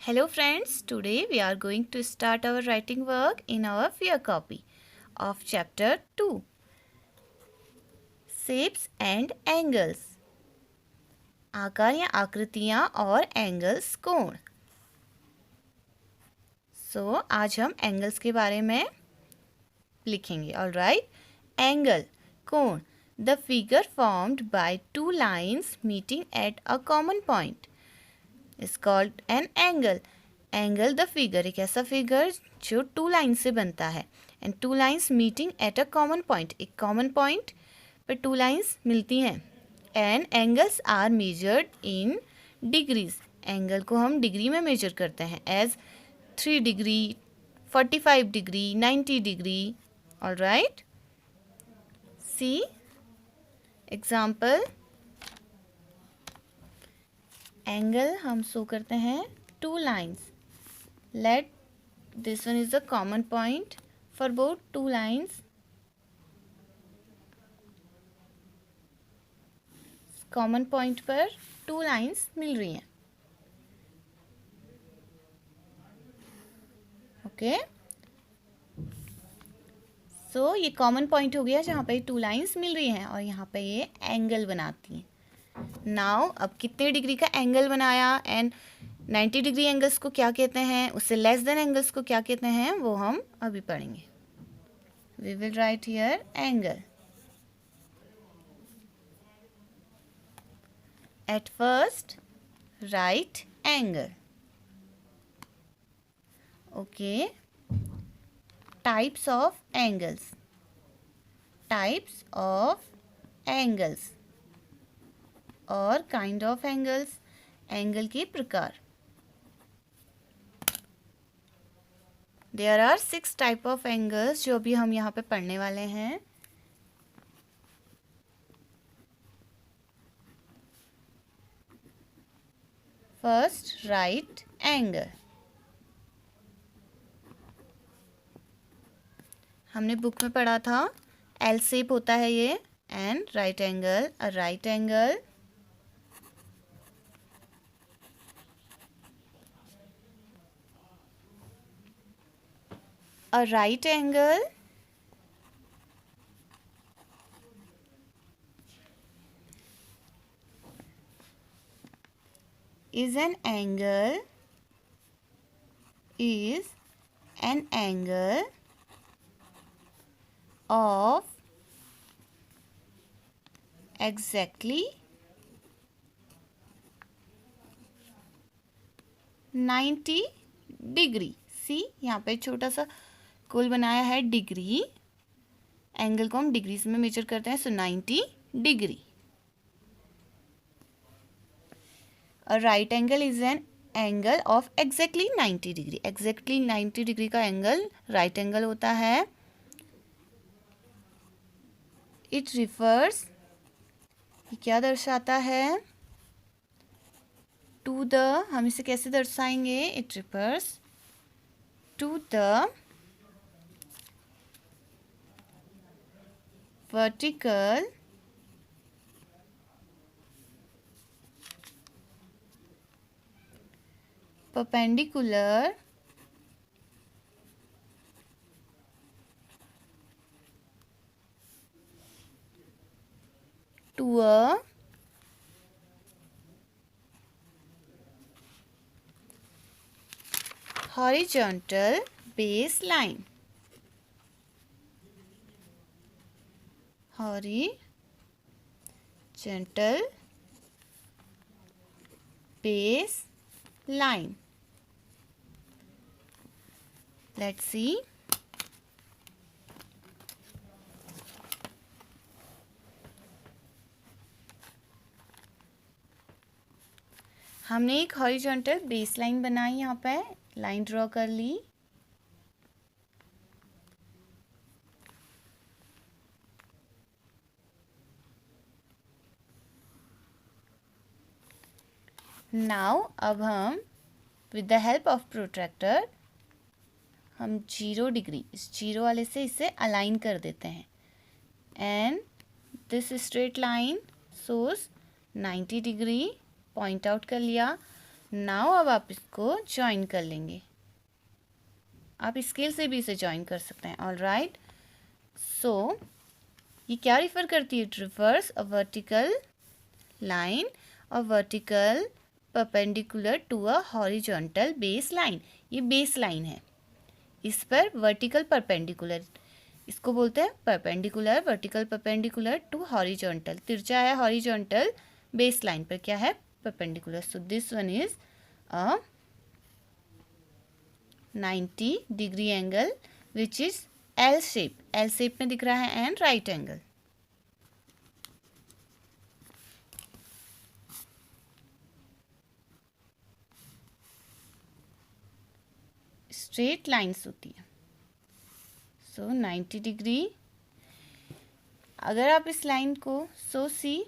Hello friends, today we are going to start our writing work in our fear copy of chapter 2, Shapes and Angles. आकार या आकृतियाँ और angles कोण. आज हम एंगल्स के बारे में लिखेंगे. ऑलराइट. एंगल, कोण, the figure formed by two lines meeting at a common point is called an angle. Angle the figure, एक ऐसा फिगर जो टू लाइन से बनता है. And two lines meeting at a common point, एक common point पर two lines मिलती हैं. And angles are measured in degrees. Angle को हम डिग्री में मेजर करते हैं as 3 degree, 45 degree, 90 degree. Alright. सी एग्जाम्पल. एंगल हम शो करते हैं two lines. Let this one is the common point for both two lines. Common point पर two lines मिल रही हैं. Okay. So ये common point हो गया जहाँ पे two lines मिल रही हैं और यहाँ पे ये angle बनाती हैं. Now अब कितने डिग्री का एंगल बनाया एंड 90 डिग्री एंगल्स को क्या कहते हैं, उससे लेस देन एंगल्स को क्या कहते हैं, वो हम अभी पढ़ेंगे. We will write here angle. At first right angle. Okay. Types of angles. Types of angles और काइंड ऑफ एंगल्स. एंगल के प्रकार. There are 6 type of angles जो अभी हम यहाँ पे पढ़ने वाले हैं. First right angle. हमने बुक में पढ़ा था एल शेप होता है ये. And right angle, a right angle a right angle is an angle of exactly 90 degree. See यहाँ पे छोटा सा कुल बनाया है डिग्री. एंगल को हम डिग्रीज में मेजर करते हैं. सो 90 degree. A right angle is an angle of exactly 90 degree. Exactly 90 degree का एंगल राइट एंगल होता है. इट रिफर्स, क्या दर्शाता है, टू द, हम इसे कैसे दर्शाएंगे, it refers to the vertical perpendicular to a horizontal baseline. Horizontal baseline. Let's see. हमने एक हॉरिजॉन्टल बेसलाइन बनाई. यहाँ पे लाइन ड्रॉ कर ली. नाउ अब हम with the help of protractor हम 0 डिग्री, इस 0 वाले से इसे अलाइन कर देते हैं. And this straight line shows 90 degree. Point out कर लिया. नाउ अब आप इसको ज्वाइन कर लेंगे, आप स्केल से भी इसे ज्वाइन कर सकते हैं। ऑल राइट, सो ये क्या रिफ़र करती है? It refers a vertical line और vertical perpendicular to a horizontal base line. ये बेस लाइन है, इस पर वर्टिकल परपेंडिकुलर, इसको बोलते हैं perpendicular, vertical perpendicular to horizontal. तिरछा है हॉरिजॉन्टल, बेस लाइन पर क्या है? Perpendicular. So this one is a 90 degree angle which is L shape, L shape में दिख रहा है, and right angle. Straight lines होती है। सो 90 डिग्री, अगर आप इस लाइन को सी,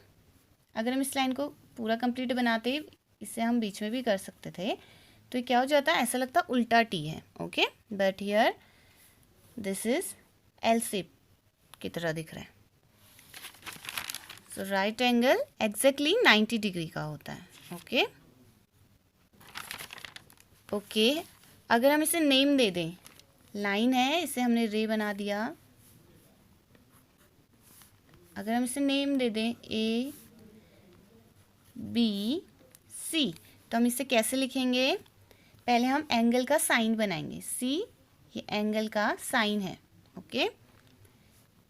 अगर हम इस लाइन को पूरा कंप्लीट बनाते, इसे हम बीच में भी कर सकते थे, तो ये क्या हो जाता है? ऐसा लगता है उल्टा टी है। Okay, but here this is L shape की तरह दिख रहा है। सो राइट एंगल एग्जैक्टली 90 डिग्री का होता है। ओके ओके, अगर हम इसे नेम दे दें, लाइन है, इसे हमने रे बना दिया, अगर हम इसे नेम दे दें ए बी सी, तो हम इसे कैसे लिखेंगे? पहले हम एंगल का साइन बनाएंगे। सी, ये एंगल का साइन है। Okay,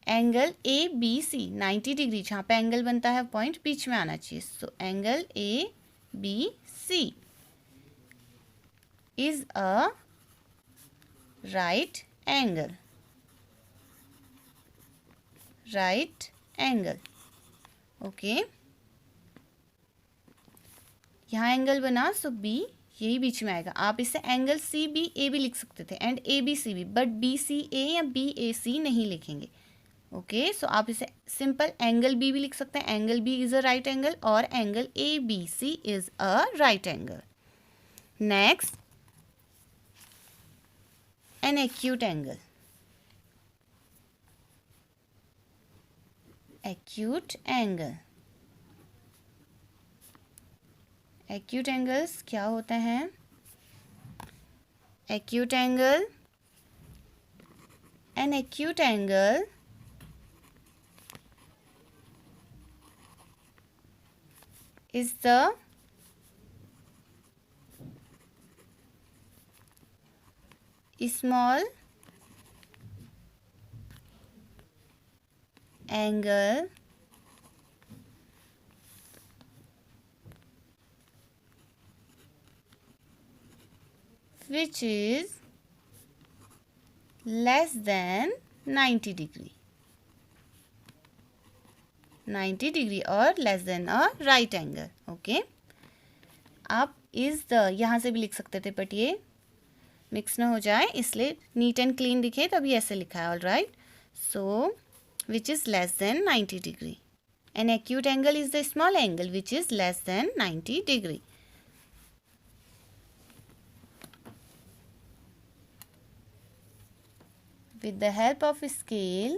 angle A B C 90 degree, जहाँ पे एंगल बनता है पॉइंट बीच में आना चाहिए। So angle A B C is a right angle, right angle. Okay, यहाँ एंगल बना, सो बी यही बीच में आएगा। आप इसे एंगल सी बी ए भी लिख सकते थे, एंड ए बी सी भी, बट बी सी ए या बी ए सी नहीं लिखेंगे। ओके, सो आप इसे सिंपल एंगल बी भी लिख सकते हैं, angle B is a right angle, और angle A B C is a right angle. Next, an acute angle. Acute angle, acute angles क्या होते हैं? Acute angle, an acute angle is the small angle which is less than 90 degree, 90 degree और less than अ right angle. Okay, आप is the यहाँ से भी लिख सकते थे, बट ये मिक्स ना हो जाए इसलिए नीट एंड क्लीन दिखे, तभी ऐसे लिखा है। All right, so which is less than 90 degree, N acute angle is the small angle which is less than 90 degree. With the help of scale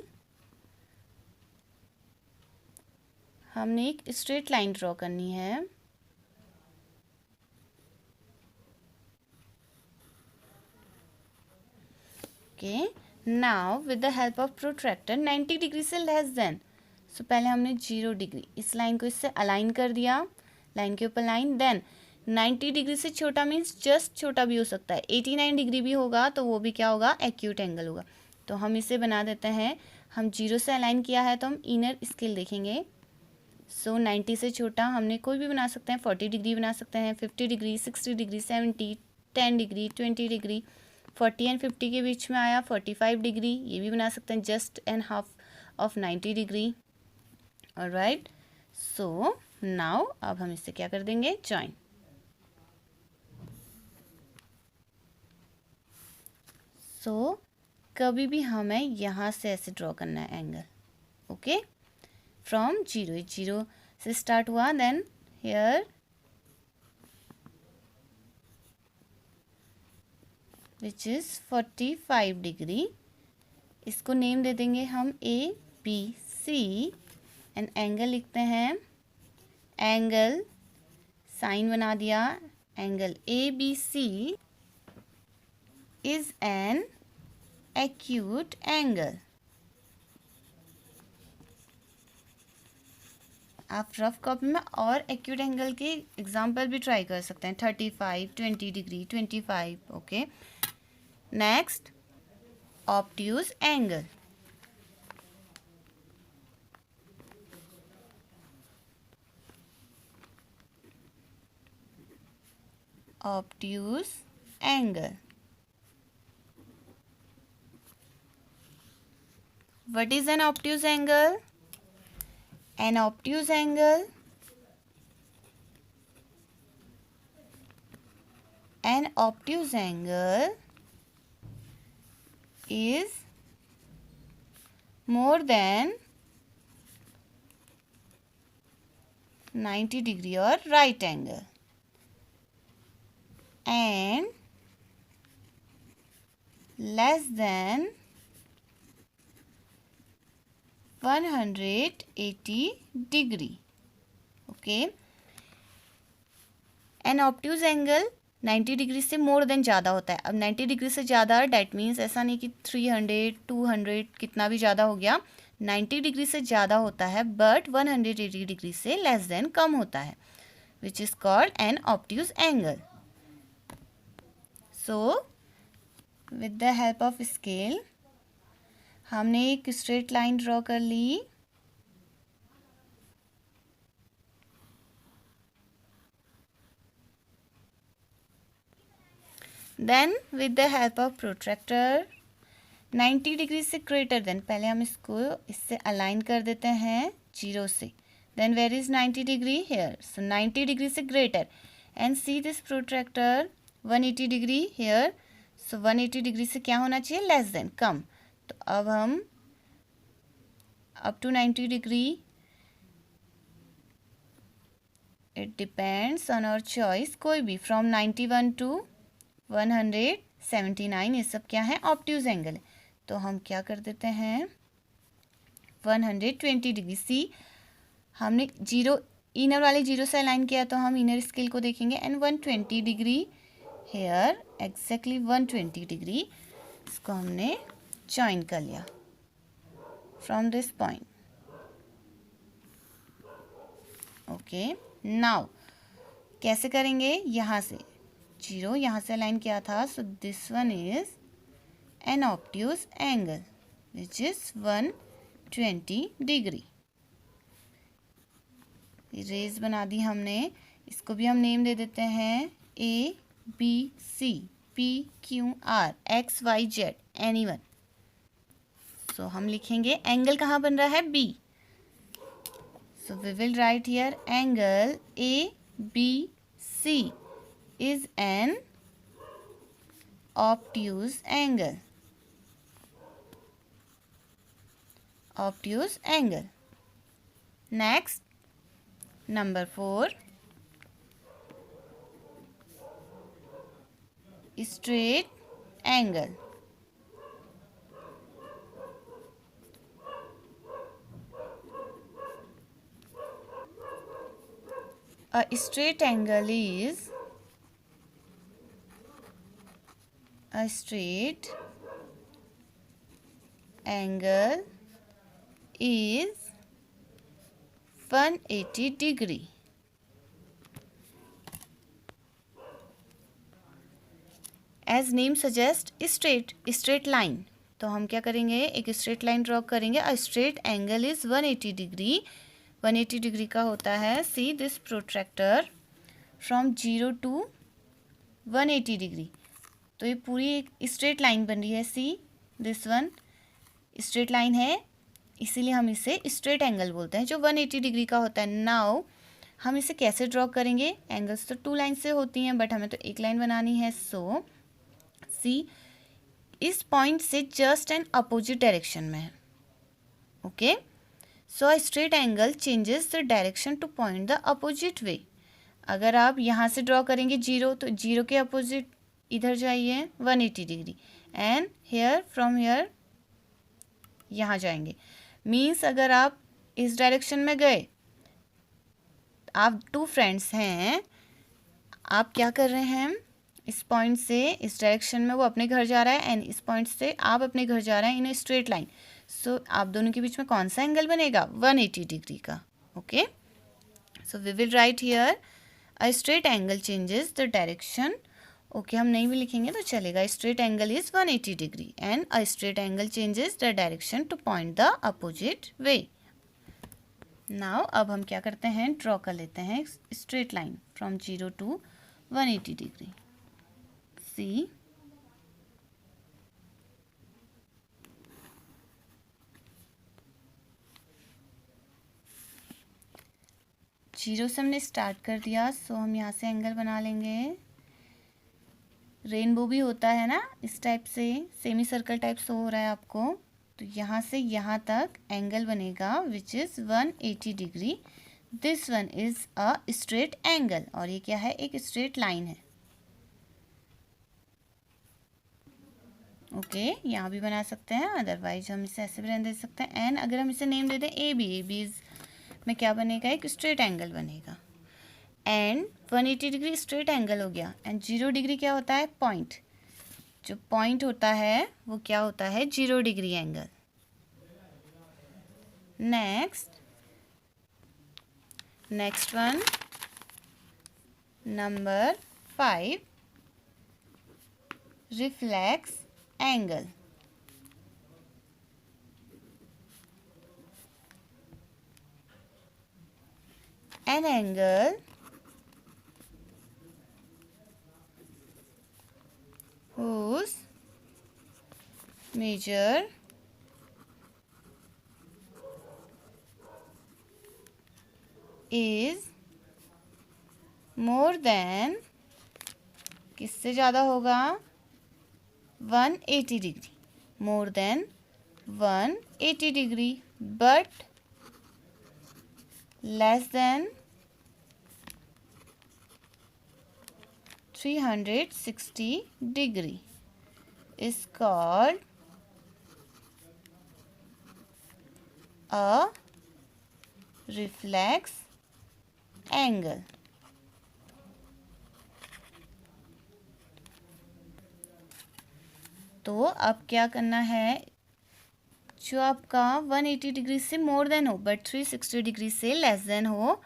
हमने एक स्ट्रेट लाइन ड्रॉ करनी है। Okay, now with the help of protractor 90 degree से less then, सो पहले हमने 0 degree, इस line को इससे अलाइन कर दिया, लाइन के ऊपर लाइन, देन 90 डिग्री से छोटा मीन्स जस्ट छोटा भी हो सकता है, 89 डिग्री भी होगा तो वो भी क्या होगा? एक्यूट एंगल होगा। तो हम इसे बना देते हैं, हम 0 से अलाइन किया है तो हम इनर स्केल देखेंगे। सो 90 से छोटा हमने कोई भी बना सकते हैं, 40 डिग्री बना सकते हैं, 50 degree, 60 degree, 70, 10 degree, 20 degree, 40 and 50 के बीच में आया 45 डिग्री, ये भी बना सकते हैं, just and half of 90 degree. Alright, so now अब हम इससे क्या कर देंगे? ज्वाइन। सो कभी भी हमें यहाँ से ऐसे ड्रॉ करना है एंगल। ओके, फ्रॉम 0 से स्टार्ट हुआ, then here which is 45 degree, इसको नेम दे देंगे हम A B C, and angle लिखते हैं, एंगल साइन बना दिया, angle ABC is an acute angle. आप रफ कॉपी में और एक्यूट एंगल के एग्जाम्पल भी ट्राई कर सकते हैं. 35, 20 degree, 25. Okay. Next, obtuse angle. obtuse angle. What is an obtuse angle? An obtuse angle is more than 90 degree or right angle and less than 180 degree. Okay. An obtuse angle 90 degree से more then ज़्यादा होता है. अब 90 degree से ज़्यादा that means ऐसा नहीं कि 300, 200 कितना भी ज़्यादा हो गया. 90 डिग्री से ज़्यादा होता है बट 180 डिग्री से लेस देन कम होता है, which is called an obtuse angle. So with the help of scale हमने एक स्ट्रेट लाइन ड्रॉ कर ली. Then with the help of protractor 90 degree से ग्रेटर देन, पहले हम इसको इससे अलाइन कर देते हैं 0 से. Then where is 90 degree here. So 90 degree से greater and see this protractor 180 degree here. So 180 degree से क्या होना चाहिए? लेस देन, कम. तो अब हम up to 90 degree, it depends on our choice, कोई भी फ्रॉम 91 टू 179, ये सब क्या है? Obtuse angle. तो हम क्या कर देते हैं 120 डिग्री. सी हमने जीरो, इनर वाले जीरो से अलाइन किया तो हम इनर स्केल को देखेंगे and 120 degree here, exactly 120 degree इसको हमने ज्वाइन कर लिया from this point. Okay. Now कैसे करेंगे? यहाँ से जीरो यहाँ से अलाइन किया था. So this one is an obtuse angle which is 120 degree. Rays बना दी हमने. इसको भी हम नेम दे देते हैं ABC, PQR, XYZ, anyone. So हम लिखेंगे एंगल कहाँ बन रहा है? B. So we will write here angle ABC is an obtuse angle. Obtuse angle. Next, number 4, straight angle. A straight angle is a straight angle is 180 degree. As name suggest, straight line. तो हम क्या करेंगे? एक straight line draw करेंगे. A straight angle is 180 degree. 180 degree का होता है, see this protractor from 0 to 180 degree. तो ये पूरी एक स्ट्रेट लाइन बन रही है. See this one straight line है, इसीलिए हम इसे स्ट्रेट एंगल बोलते हैं जो 180 डिग्री का होता है. नाउ हम इसे कैसे ड्रॉ करेंगे? एंगल्स तो 2 लाइन से होती हैं बट हमें तो एक लाइन बनानी है. सो सी इस पॉइंट से जस्ट एंड अपोजिट डायरेक्शन में है. Okay. So a straight angle changes the direction to point the opposite वे. अगर आप यहाँ से ड्रॉ करेंगे 0 तो 0 के अपोजिट इधर जाइए 180 degree and here from here यहाँ जाएंगे. मीन्स अगर आप इस डायरेक्शन में गए, आप 2 फ्रेंड्स हैं, आप क्या कर रहे हैं, इस पॉइंट से इस डायरेक्शन में वो अपने घर जा रहा है एंड इस पॉइंट से आप अपने घर जा रहे हैं इन ए स्ट्रेट लाइन। सो आप दोनों के बीच में कौन सा एंगल बनेगा, 180 डिग्री का। Okay, so we will write here a straight angle changes the direction. Okay, हम नहीं भी लिखेंगे तो चलेगा। Straight angle is 180 degree and a straight angle changes the direction to point the opposite way. Now अब हम क्या करते हैं, ड्रॉ कर लेते हैं straight line from 0 to 180 degree. See, zero से हमने स्टार्ट कर दिया, सो हम यहाँ से एंगल बना लेंगे। रेनबो भी होता है ना इस टाइप से, सेमी सर्कल टाइप से हो रहा है आपको, तो यहाँ से यहाँ तक एंगल बनेगा which is 180 degree. This one is a straight angle, और ये क्या है, एक स्ट्रेट लाइन है। ओके, यहाँ भी बना सकते हैं, अदरवाइज हम इसे ऐसे भी रहने दे सकते हैं। एंड अगर हम इसे नेम दे दें ए बी इज में क्या बनेगा, एक स्ट्रेट एंगल बनेगा। एंड 180 डिग्री स्ट्रेट एंगल हो गया, एंड 0 डिग्री क्या होता है, पॉइंट। जो पॉइंट होता है वो क्या होता है, 0 degree angle. Next one, number 5, reflex angle. An angle whose measure is more than, किससे ज़्यादा होगा, 180 degree, more than 180 degree, but less than 360 degree is called a reflex angle. तो अब क्या करना है, जो आपका 180 डिग्री से मोर देन हो बट 360 डिग्री से लेस देन हो,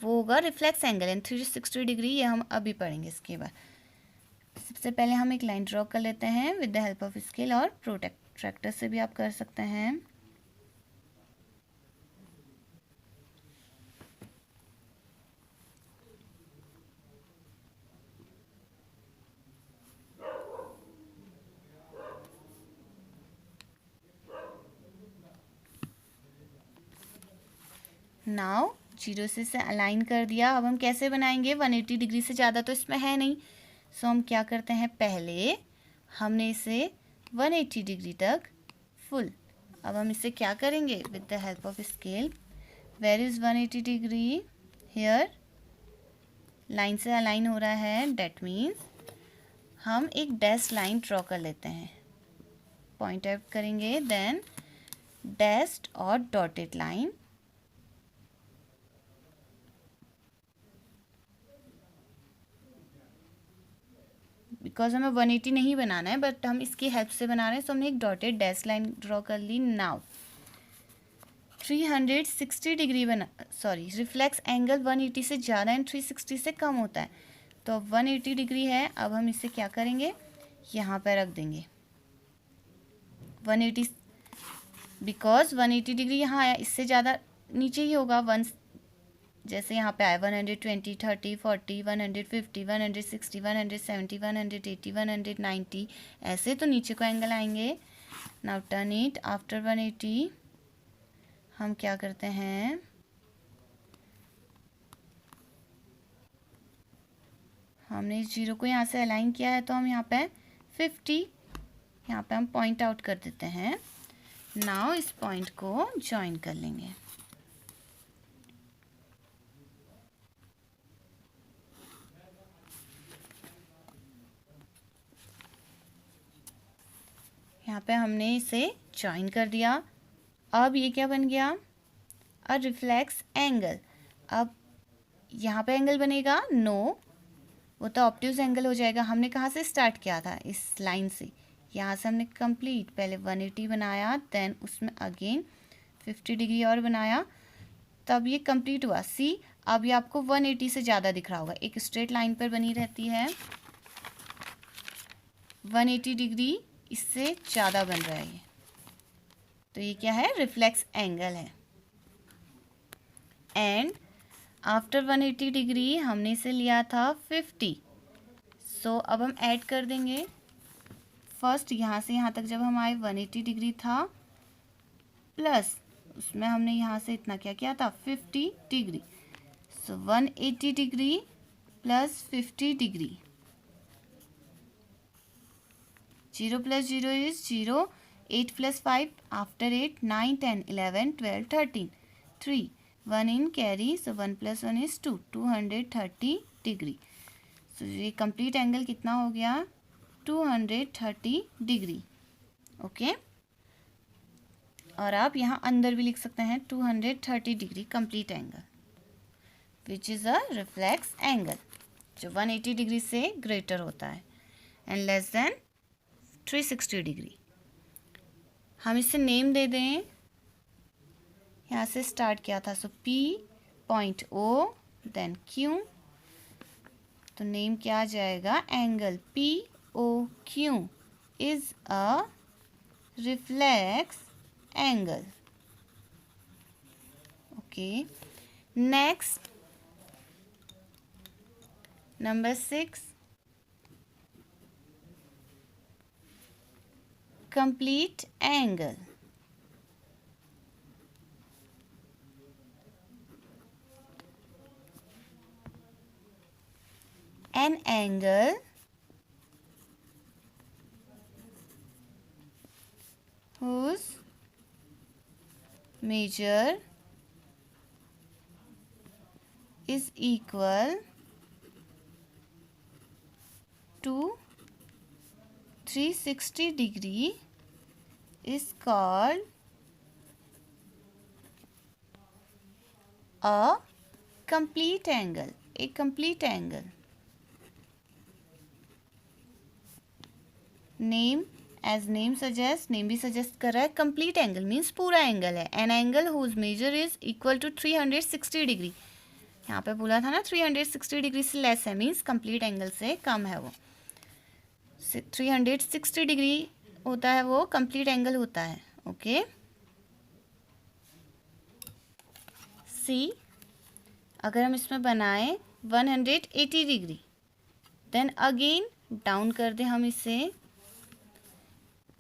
वो होगा रिफ्लेक्स एंगल। एंड 360 डिग्री ये हम अभी पढ़ेंगे इसके बाद। सबसे पहले हम एक लाइन ड्रॉ कर लेते हैं with the help of scale, और प्रोट्रैक्टर से भी आप कर सकते हैं। नाउ 0 से अलाइन कर दिया। अब हम कैसे बनाएंगे, 180 डिग्री से ज़्यादा तो इसमें है नहीं, सो हम क्या करते हैं, पहले हमने इसे 180 डिग्री तक फुल। अब हम इसे क्या करेंगे, with the help of scale, where is 180 degree, here line से अलाइन हो रहा है, डेट मीन्स हम एक डैश लाइन ड्रॉ कर लेते हैं, पॉइंट आउट करेंगे, देन डैश्ड और डॉटेड लाइन। बिकॉज हमें 180 नहीं बनाना है बट हम इसकी हेल्प से बना रहे हैं, सो हमने एक डॉटेड डैश लाइन ड्रॉ कर ली। नाउ 360 डिग्री रिफ्लेक्स एंगल 180 से ज़्यादा एंड 360 से कम होता है, तो अब 180 डिग्री है। अब हम इसे क्या करेंगे, यहाँ पर रख देंगे 180, बिकॉज 180 डिग्री यहाँ आया, इससे ज़्यादा नीचे ही होगा, जैसे यहाँ पे आया 120, 30, 40, 150, 160, 170, 180, 190, ऐसे तो नीचे को एंगल आएंगे। नाउ टर्न इट आफ्टर 180, हम क्या करते हैं, हमने इस 0 को यहाँ से अलाइन किया है, तो हम यहाँ पे 50 यहाँ पे हम पॉइंट आउट कर देते हैं। नाउ इस पॉइंट को ज्वाइन कर लेंगे। यहाँ पे हमने इसे ज्वाइन कर दिया। अब ये क्या बन गया, अ रिफ्लेक्स एंगल। अब यहाँ पे एंगल बनेगा नो, वो तो ऑब्ट्यूज एंगल हो जाएगा। हमने कहाँ से स्टार्ट किया था, इस लाइन से, यहाँ से हमने कंप्लीट पहले 180 बनाया, देन उसमें अगेन 50 डिग्री और बनाया, तब ये कंप्लीट हुआ। सी अब ये आपको 180 से ज़्यादा दिख रहा होगा, एक स्ट्रेट लाइन पर बनी रहती है, 180 डिग्री इससे ज़्यादा बन रहा है ये, तो ये क्या है, रिफ्लेक्स एंगल है। एंड आफ्टर 180 डिग्री हमने इसे लिया था 50, सो अब हम ऐड कर देंगे। फर्स्ट यहाँ से यहाँ तक जब हम आए 180 डिग्री था, प्लस उसमें हमने यहाँ से इतना क्या किया था, 50 degree, so 180 degree plus 50 degree, 0 plus 0 is 0, 8 plus 5 after 8, 9, 10, 11, 12, 13, 3, 1 in carry, so 1 plus 1 is 2, 230 degree. सो ये कंप्लीट एंगल कितना हो गया, 230 डिग्री। ओके, और आप यहाँ अंदर भी लिख सकते हैं 230 degree complete angle, which is a reflex angle, जो 180 डिग्री से ग्रेटर होता है एंड लेस देन 360 डिग्री। हम इसे नेम दे दें, यहाँ से स्टार्ट किया था, so P point O then Q, तो नेम क्या आ जाएगा, angle POQ is a reflex angle. Okay, next number 6, complete angle. An angle whose measure is equal to 360 degree is called a complete angle. A complete angle. Name, as name suggests, name भी suggest कर रहा है, complete angle means पूरा angle है। An angle whose measure is equal to 360 degree, यहाँ पे बोला था ना 360 डिग्री से लेस है, मीन्स कंप्लीट एंगल से कम है वो। 360 डिग्री होता है वो कंप्लीट एंगल होता है। ओके, सी अगर हम इसमें बनाएं 180 डिग्री, देन अगेन डाउन कर दें हम इसे,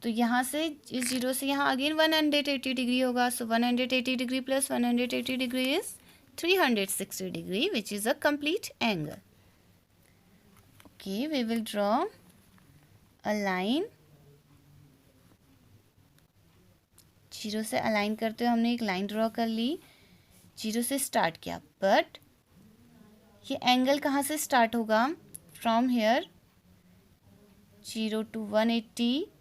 तो यहाँ से इस जीरो से यहाँ अगेन 180 डिग्री होगा, so 180 degree plus 180 degree is 360 degree, which is a complete angle. Okay, we will draw a line, zero से अलाइन करते हुए हमने एक लाइन ड्रॉ कर ली, जीरो से स्टार्ट किया, बट ये एंगल कहाँ से स्टार्ट होगा, फ्रॉम हेयर 0 to 180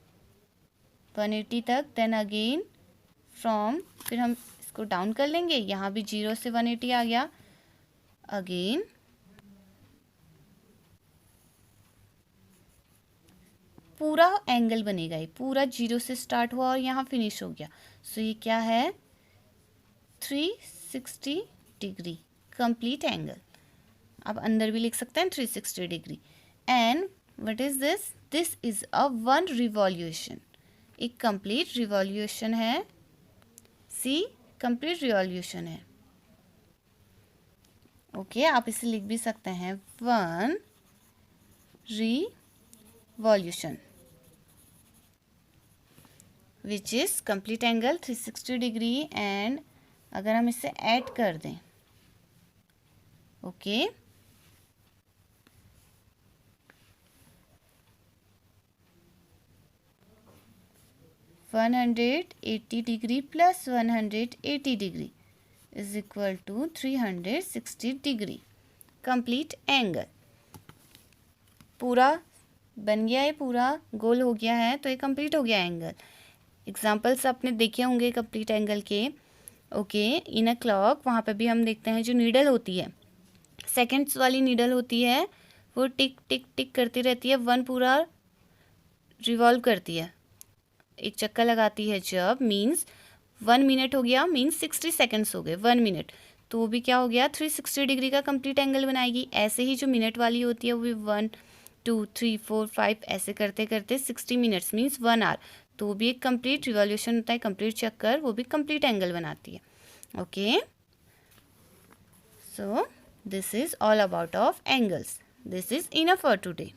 तक, देन अगेन फ्रॉम, फिर हम इसको डाउन कर लेंगे, यहाँ भी 0 से 180 आ गया, अगेन पूरा एंगल बनेगा, ये पूरा 0 से स्टार्ट हुआ और यहाँ फिनिश हो गया, सो ये क्या है, 360 डिग्री कंप्लीट एंगल। अब अंदर भी लिख सकते हैं 360 degree. And what is this, this is a 1 revolution, एक कंप्लीट रिवॉल्यूशन है, सी कंप्लीट रिवॉल्यूशन है। ओके, आप इसे लिख भी सकते हैं 1 revolution, which is complete angle 360 degree. And अगर हम इसे ऐड कर दें, okay, one 180 degree plus 180 degree is equal to 360 degree complete angle. पूरा बन गया है, पूरा गोल हो गया है, तो ये कंप्लीट हो गया एंगल। एग्जाम्पल्स आपने देखे होंगे कंप्लीट एंगल के। ओके, इन अ क्लॉक, वहाँ पे भी हम देखते हैं जो नीडल होती है, सेकेंड्स वाली नीडल होती है, वो टिक टिक टिक करती रहती है, 1 पूरा रिवॉल्व करती है, एक चक्कर लगाती है जब, मीन्स 1 मिनट हो गया, मीन्स 60 सेकेंड्स हो गए, 1 मिनट, तो वो भी क्या हो गया 360 डिग्री का कंप्लीट एंगल बनाएगी। ऐसे ही जो मिनट वाली होती है वो भी 1 2 3 4 5 ऐसे करते करते 60 मिनट्स मीन्स 1 आवर, तो वो भी एक कंप्लीट रिवॉल्यूशन होता है, कंप्लीट चक्कर, वो भी कंप्लीट एंगल बनाती है। Okay, so this is all about of angles. This is enough for today.